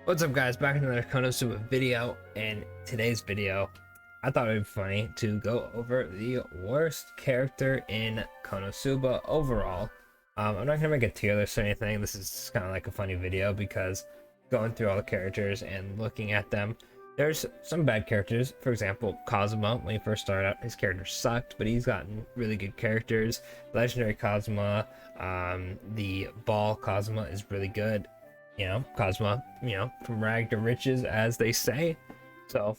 What's up, guys? Back in another Konosuba video. In today's video, I thought it would be funny to go over the worst character in Konosuba overall. I'm not gonna make a tier list or anything. This is kind of like a funny video because going through all the characters and looking at them, there's some bad characters. For example, Kazuma, when he first started out, his character sucked, but he's gotten really good characters. Legendary Kazuma, the ball Kazuma is really good. Kazuma, from rag to riches, as they say. So,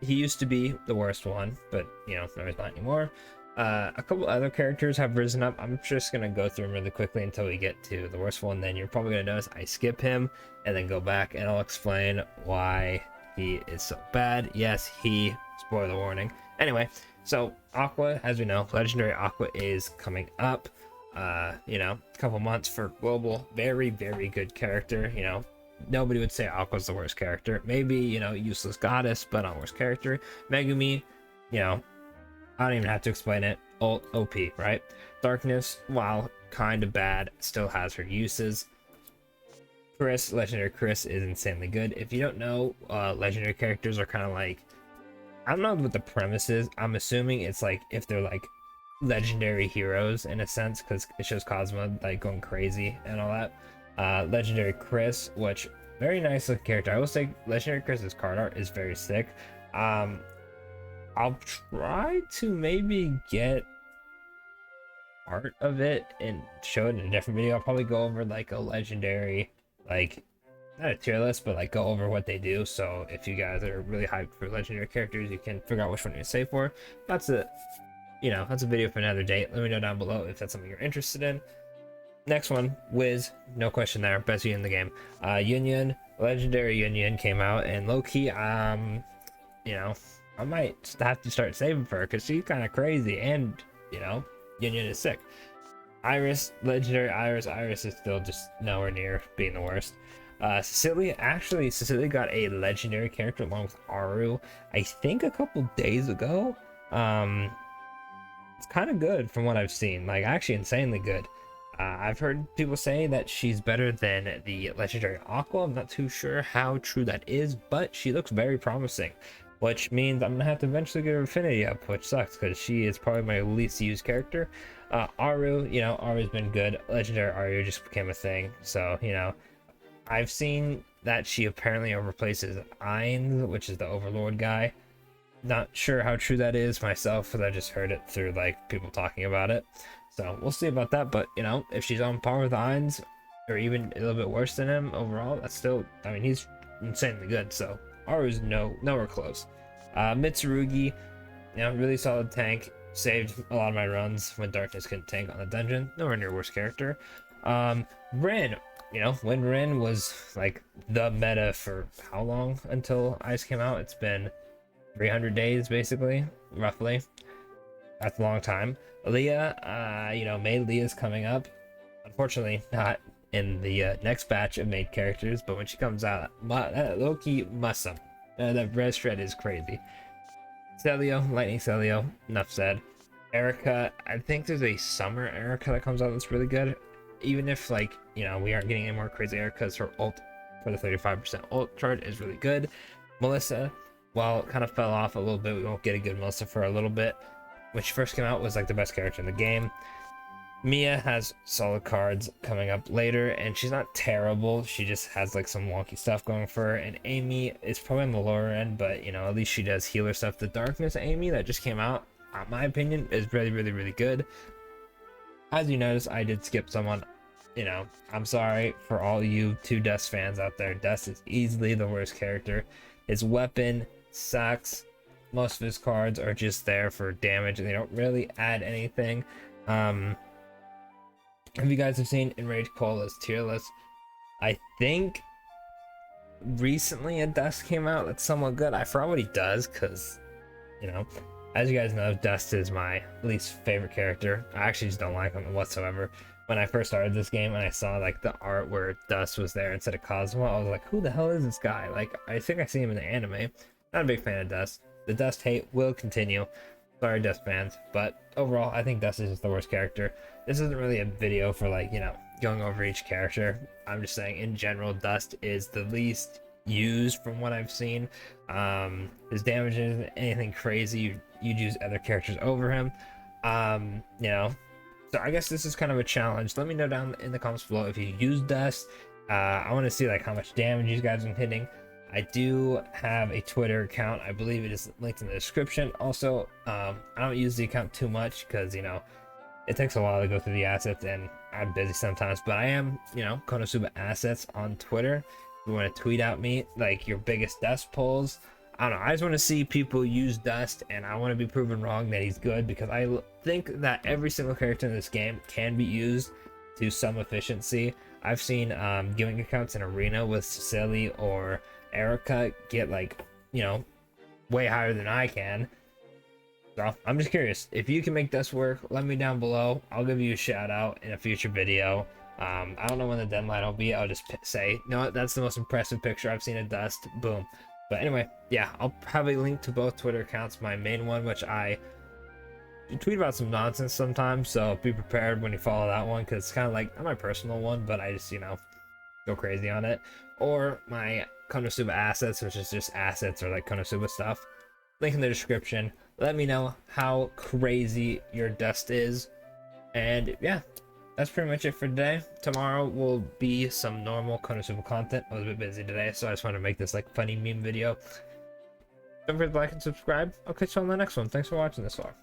he used to be the worst one, but, no, he's not anymore. A couple other characters have risen up. I'm just going to go through them really quickly until we get to the worst one. Then you're probably going to notice I skip him and then go back and I'll explain why he is so bad. Yes, spoiler warning. Anyway, so Aqua, as we know, Legendary Aqua is coming up. A couple months for global. Very, very good character. Nobody would say Aqua's the worst character. Maybe, Useless Goddess, but not worst character. Megumi, I don't even have to explain it. OP, right? Darkness, while kind of bad, still has her uses. Chris, Legendary Chris is insanely good. If you don't know, legendary characters are kind of like, I don't know what the premise is. I'm assuming it's like if they're like legendary heroes in a sense, because it shows Cosmo like going crazy and all that. Legendary Chris, which very nice looking character. I will say Legendary Chris's card art is very sick. I'll try to maybe get art of it and show it in a different video. I'll probably go over like a legendary, like not a tier list, but like go over what they do. So if you guys are really hyped for legendary characters, you can figure out which one you save for. That's a video for another day. Let me know down below if that's something you're interested in. Next one, Wiz, no question there, best unit in the game. Union, legendary Union came out, and low-key, I might have to start saving for her because she's kind of crazy, and Union is sick. Iris, legendary Iris is still just nowhere near being the worst. Cecilia got a legendary character along with Aru, I think a couple days ago. It's kind of good from what I've seen, like actually insanely good. I've heard people say that she's better than the legendary Aqua. I'm not too sure how true that is, but she looks very promising, which means I'm gonna have to eventually get her affinity up, which sucks because she is probably my least used character. Aru, Aru's been good. Legendary Aru just became a thing, so I've seen that she apparently replaces Ainz, which is the Overlord guy. Not sure how true that is myself, because I just heard it through like people talking about it, so we'll see about that. But if she's on par with Ainz or even a little bit worse than him overall, that's still, I mean, he's insanely good. So Aru's nowhere close. Mitsurugi, really solid tank, saved a lot of my runs when Darkness couldn't tank on the dungeon. Nowhere near worst character. Rin, when Rin was like the meta for how long until Ice came out? It's been 300 days basically, roughly. That's a long time. Leah, maid Leah's coming up. Unfortunately not in the next batch of maid characters, but when she comes out, low-key muscle. That red shred is crazy. Celio, lightning Celio, enough said. Erica, I think there's a summer Erica that comes out that's really good, even if like we aren't getting any more crazy Ericas. Her ult for the 35% ult charge is really good. Melissa, well, it kind of fell off a little bit. We won't get a good Melissa for a little bit. When she first came out, was like the best character in the game. Mia has solid cards coming up later, and she's not terrible. She just has like some wonky stuff going for her. And Amy is probably on the lower end, but at least she does healer stuff. The Darkness Amy that just came out, in my opinion, is really, really, really good. As you notice, I did skip someone. I'm sorry for all you 2 Dust fans out there. Dust is easily the worst character. His weapon sucks. Most of his cards are just there for damage and they don't really add anything. If you guys have seen Enraged Cola's tier list, I think recently a Dust came out that's somewhat good. I forgot what he does because as you guys know, Dust is my least favorite character. I actually just don't like him whatsoever. When I first started this game and I saw like the art where Dust was there instead of Cosmo, I was like, who the hell is this guy? Like, I think I see him in the anime. Not a big fan of Dust. The Dust hate will continue. Sorry, Dust fans, but overall, I think Dust is just the worst character. this isn't really a video for like, you know, going over each character. I'm just saying in general, Dust is the least used from what I've seen. His damage isn't anything crazy. You'd use other characters over him. You know, so I guess this is kind of a challenge. Let me know down in the comments below if you use Dust. I want to see like how much damage you guys are hitting. I do have a Twitter account. I believe it is linked in the description. Also, I don't use the account too much because, you know, it takes a while to go through the assets and I'm busy sometimes. But I am, you know, Konosuba Assets on Twitter. If you want to tweet at me like your biggest Dust pulls. I don't know. I just want to see people use Dust, and I want to be proven wrong that he's good, because I think that every single character in this game can be used to some efficiency. I've seen giving accounts in Arena with Cecily or Erica get like, you know, way higher than I can. So I'm just curious if you can make Dust work. Let me down below. I'll give you a shout out in a future video. I don't know when the deadline will be. I'll just say, no, that's the most impressive picture I've seen of Dust. Boom. But anyway, yeah, I'll have a link to both Twitter accounts. My main one, which I tweet about some nonsense sometimes, so be prepared when you follow that one, because it's kind of like not my personal one, but I just, you know, go crazy on it. Or my Konosuba Assets, which is just assets or like Konosuba stuff. Link in the description. Let me know how crazy your Dust is. And yeah, that's pretty much it for today. Tomorrow will be some normal Konosuba content. I was a bit busy today, so I just wanted to make this like funny meme video. Don't forget to like and subscribe. I'll catch you on the next one. Thanks for watching this far.